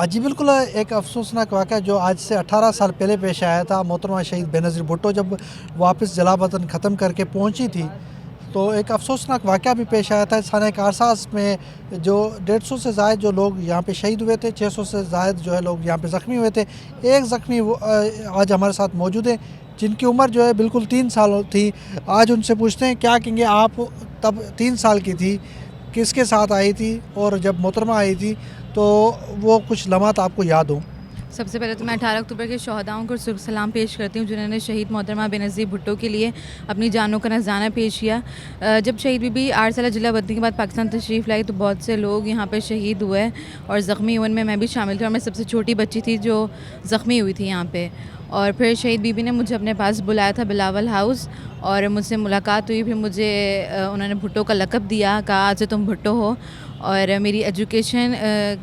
जी बिल्कुल, एक अफ़सोसनाक वाक़या जो आज से 18 साल पहले पेश आया था। मोहतरमा शहीद बेनज़ीर भुट्टो जब वापस जलावतन ख़त्म करके पहुंची थी, तो एक अफ़सोसनाक वाक़या भी पेश आया था। साने कारसाज़ में जो 150 से ज़ायद जो लोग यहाँ पे शहीद हुए थे, 600 से ज़ायद जो है लोग यहाँ पे ज़ख्मी हुए थे। एक ज़ख्मी वो आज हमारे साथ मौजूद है, जिनकी उम्र जो है बिल्कुल 3 साल थी। आज उनसे पूछते हैं क्या कहेंगे आप तब 3 साल की थी, किसके साथ आई थी, और जब मोहतरमा आई थी तो वो कुछ लम्हात आपको याद हो? सबसे पहले तो मैं 18 अक्टूबर के शहदाओं को सलाम पेश करती हूँ जिन्होंने शहीद मोहतरमा बेनज़ीर भुट्टो के लिए अपनी जानों का नजराना पेश किया। जब शहीद बीबी 8 साल जिला बदनी के बाद पाकिस्तान तशरीफ़ लाई तो बहुत से लोग यहाँ पर शहीद हुए और ज़ख्मी हुए, उनमें मैं भी शामिल थी और मैं सबसे छोटी बच्ची थी जो ज़ख्मी हुई थी यहाँ पे। और फिर शहीद बीबी ने मुझे अपने पास बुलाया था बिलावल हाउस और मुझसे मुलाकात हुई। फिर मुझे उन्होंने भुट्टो का लक़ब दिया, कहा आज से तुम भुट्टो हो। और मेरी एजुकेशन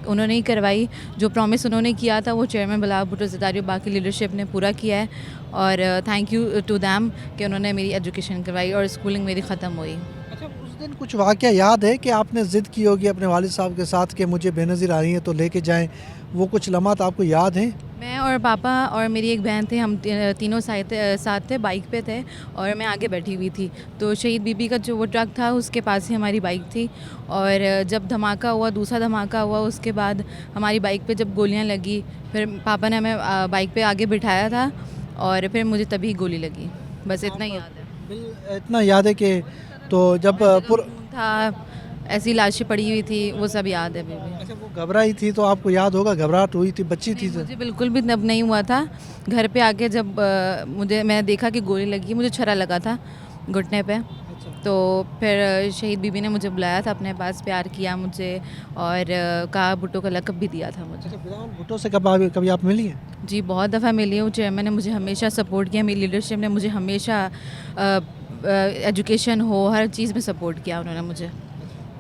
उन्होंने ही करवाई। जो प्रॉमिस उन्होंने किया था वो चेयरमैन बिलावल भुट्टो ज़रदारी और बाकी लीडरशिप ने पूरा किया है और थैंक यू टू दैम कि उन्होंने मेरी एजुकेशन करवाई और स्कूलिंग मेरी ख़त्म हुई। अच्छा, उस दिन कुछ वाक़या याद है कि आपने ज़िद की होगी अपने वालिद साहब के साथ कि मुझे बेनज़ीर आ रही हैं तो लेके जाएँ, वो कुछ लम्हात आपको याद हैं? मैं और पापा और मेरी एक बहन थे, हम तीनों साथ थे, बाइक पे थे और मैं आगे बैठी हुई थी। तो शहीद बीबी का जो वो ट्रक था उसके पास ही हमारी बाइक थी और जब धमाका हुआ, दूसरा धमाका हुआ, उसके बाद हमारी बाइक पे जब गोलियां लगी, फिर पापा ने हमें बाइक पे आगे बिठाया था और फिर मुझे तभी गोली लगी। बस इतना ही आप याद है। इतना याद है कि तो जब हर जगह पुर खून था, ऐसी लाशें पड़ी हुई थी, वो सब याद है अभी भी। अच्छा, वो घबराई थी तो आपको याद होगा, घबराहट हुई थी, बच्ची नहीं, थी तो? मुझे बिल्कुल भी तब नहीं हुआ था। घर पे आके जब मैं देखा कि गोली लगी, मुझे छर्रा लगा था घुटने पे। अच्छा। तो फिर शहीद बीबी ने मुझे बुलाया था अपने पास, प्यार किया मुझे और कहा भुट्टो का लक़ब भी दिया था मुझे। अच्छा, बिलावल भुट्टो से कभी आप मिली हैं? जी, बहुत दफ़ा मिली हूँ। चेयरमैन ने मुझे हमेशा सपोर्ट किया, मेरी लीडरशिप ने मुझे हमेशा एजुकेशन हो, हर चीज़ में सपोर्ट किया उन्होंने मुझे।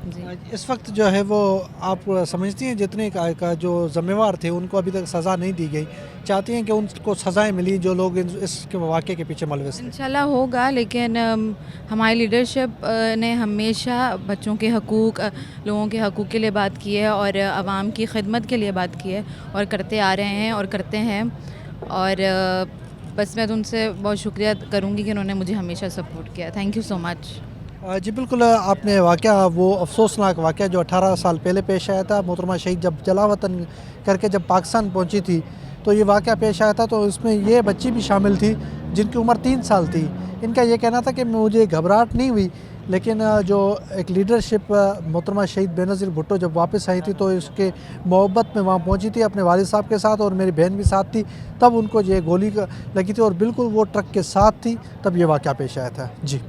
जी। इस वक्त जो है वो आप समझती हैं जितने का जो ज़िम्मेवार थे उनको अभी तक सज़ा नहीं दी गई, चाहती हैं कि उनको सज़ाएँ मिली जो लोग इस वाक़े के पीछे मुलविस थे? इंशाल्लाह होगा, लेकिन हमारी लीडरशिप ने हमेशा बच्चों के हकूक़, लोगों के हकूक़ के लिए बात की है और आवाम की खिदमत के लिए बात की है और करते आ रहे हैं और करते हैं। और बस मैं तो उनसे बहुत शुक्रिया करूँगी कि उन्होंने मुझे हमेशा सपोर्ट किया। Thank you so much. जी बिल्कुल, आपने वाक़या वो अफ़सोसनाक वाक़या जो 18 साल पहले पेश आया था, मोहतरमा शहीद जब जलावतन करके जब पाकिस्तान पहुंची थी, तो ये वाक़या पेश आया था। तो इसमें ये बच्ची भी शामिल थी जिनकी उम्र 3 साल थी। इनका ये कहना था कि मुझे घबराहट नहीं हुई, लेकिन जो एक लीडरशिप मोहतरमा शहीद बेनज़ीर भुट्टो जब वापस आई थी तो इसके मोहब्बत में वहाँ पहुँची थी अपने वालिद साहब के साथ, और मेरी बहन भी साथ थी। तब उनको ये गोली लगी थी और बिल्कुल वो ट्रक के साथ थी, तब ये वाक़या पेश आया था। जी।